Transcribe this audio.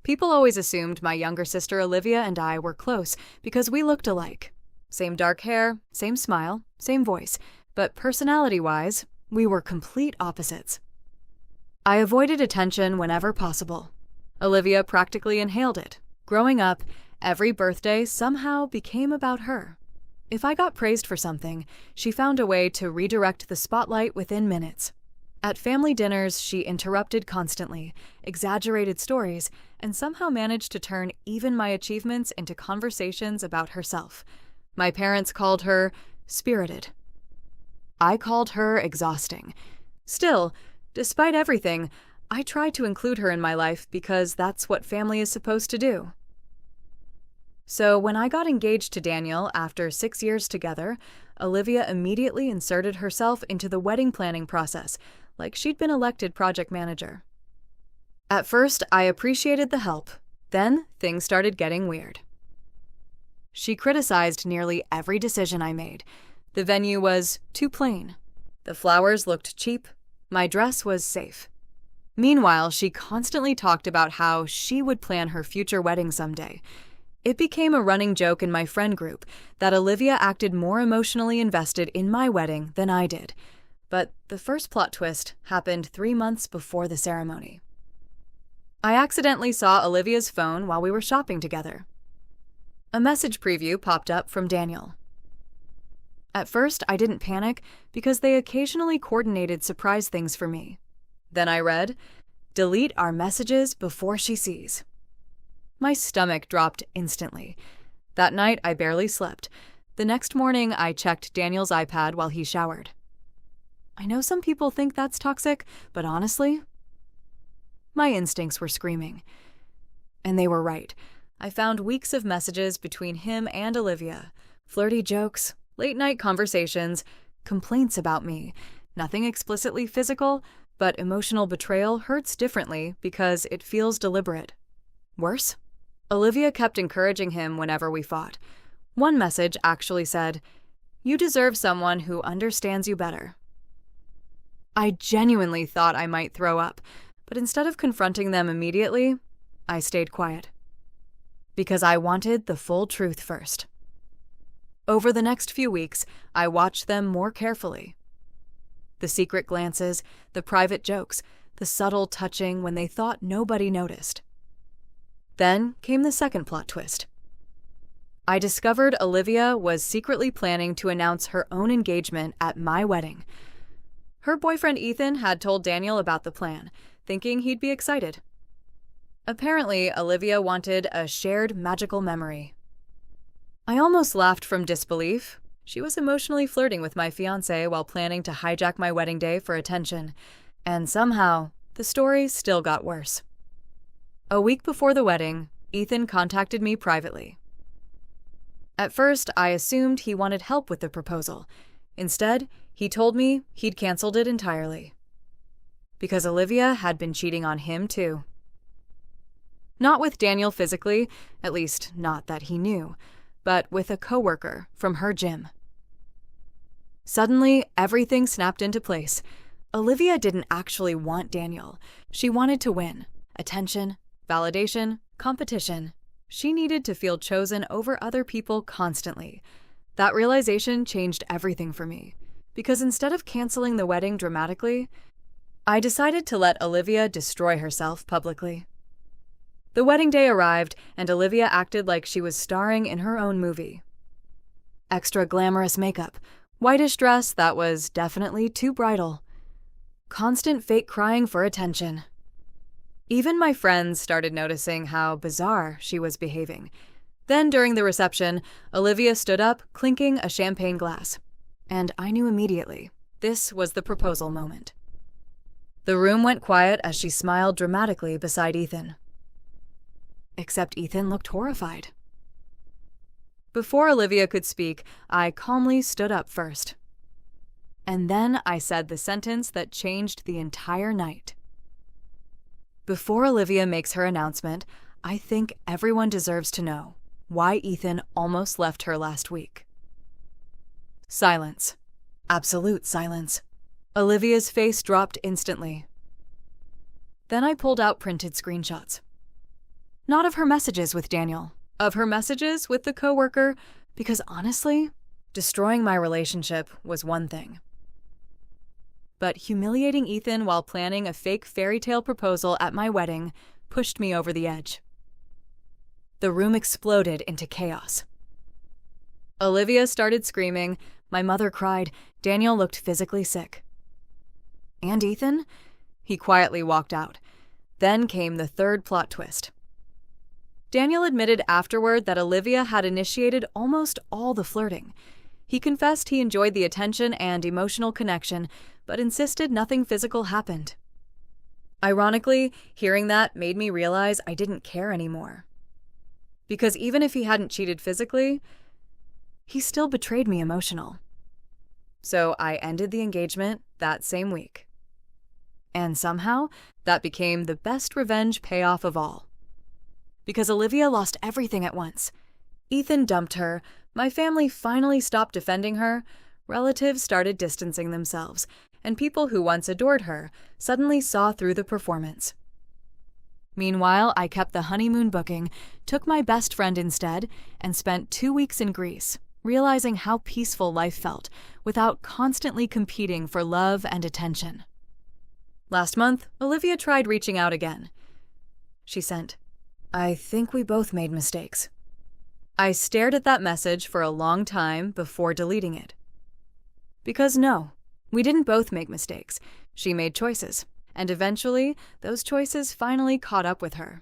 People always assumed my younger sister Olivia and I were close because we looked alike. Same dark hair, same smile, same voice, but personality-wise, we were complete opposites. I avoided attention whenever possible. Olivia practically inhaled it. Growing up, every birthday somehow became about her. If I got praised for something, she found a way to redirect the spotlight within minutes. At family dinners, she interrupted constantly, exaggerated stories, and somehow managed to turn even my achievements into conversations about herself. My parents called her spirited. I called her exhausting. Still, despite everything, I tried to include her in my life because that's what family is supposed to do. So when I got engaged to Daniel after 6 years together, Olivia immediately inserted herself into the wedding planning process, like she'd been elected project manager. At first, I appreciated the help. Then, things started getting weird. She criticized nearly every decision I made. The venue was too plain. The flowers looked cheap. My dress was safe. Meanwhile, she constantly talked about how she would plan her future wedding someday. It became a running joke in my friend group that Olivia acted more emotionally invested in my wedding than I did. But the first plot twist happened 3 months before the ceremony. I accidentally saw Olivia's phone while we were shopping together. A message preview popped up from Daniel. At first, I didn't panic because they occasionally coordinated surprise things for me. Then I read, "Delete our messages before she sees." My stomach dropped instantly. That night, I barely slept. The next morning, I checked Daniel's iPad while he showered. I know some people think that's toxic, but honestly, my instincts were screaming. And they were right. I found weeks of messages between him and Olivia, flirty jokes, late-night conversations, complaints about me. Nothing explicitly physical, but emotional betrayal hurts differently because it feels deliberate. Worse, Olivia kept encouraging him whenever we fought. One message actually said, "You deserve someone who understands you better." I genuinely thought I might throw up, but instead of confronting them immediately, I stayed quiet. Because I wanted the full truth first. Over the next few weeks, I watched them more carefully. The secret glances, the private jokes, the subtle touching when they thought nobody noticed. Then came the second plot twist. I discovered Olivia was secretly planning to announce her own engagement at my wedding. Her boyfriend Ethan had told Daniel about the plan, thinking he'd be excited. Apparently, Olivia wanted a shared magical memory. I almost laughed from disbelief. She was emotionally flirting with my fiancé while planning to hijack my wedding day for attention. And somehow, the story still got worse. A week before the wedding, Ethan contacted me privately. At first, I assumed he wanted help with the proposal. Instead, he told me he'd canceled it entirely. Because Olivia had been cheating on him too. Not with Daniel physically, at least not that he knew, but with a coworker from her gym. Suddenly, everything snapped into place. Olivia didn't actually want Daniel. She wanted to win. Attention, validation, competition. She needed to feel chosen over other people constantly. That realization changed everything for me. Because instead of canceling the wedding dramatically, I decided to let Olivia destroy herself publicly. The wedding day arrived, and Olivia acted like she was starring in her own movie. Extra glamorous makeup, whitish dress that was definitely too bridal. Constant fake crying for attention. Even my friends started noticing how bizarre she was behaving. Then, during the reception, Olivia stood up, clinking a champagne glass. And I knew immediately, this was the proposal moment. The room went quiet as she smiled dramatically beside Ethan. Except Ethan looked horrified. Before Olivia could speak, I calmly stood up first. And then I said the sentence that changed the entire night. Before Olivia makes her announcement, I think everyone deserves to know why Ethan almost left her last week. Silence. Absolute silence. Olivia's face dropped instantly. Then I pulled out printed screenshots. Not of her messages with Daniel. Of her messages with the coworker, because honestly, destroying my relationship was one thing. But humiliating Ethan while planning a fake fairy tale proposal at my wedding pushed me over the edge. The room exploded into chaos. Olivia started screaming, my mother cried, Daniel looked physically sick. And Ethan? He quietly walked out. Then came the third plot twist. Daniel admitted afterward that Olivia had initiated almost all the flirting. He confessed he enjoyed the attention and emotional connection, but insisted nothing physical happened. Ironically, hearing that made me realize I didn't care anymore. Because even if he hadn't cheated physically, he still betrayed me emotional. So I ended the engagement that same week. And somehow, that became the best revenge payoff of all. Because Olivia lost everything at once. Ethan dumped her, my family finally stopped defending her, relatives started distancing themselves, and people who once adored her suddenly saw through the performance. Meanwhile, I kept the honeymoon booking, took my best friend instead, and spent 2 weeks in Greece, realizing how peaceful life felt without constantly competing for love and attention. Last month, Olivia tried reaching out again. She sent, I think we both made mistakes. I stared at that message for a long time before deleting it. Because no, we didn't both make mistakes. She made choices, and eventually, those choices finally caught up with her.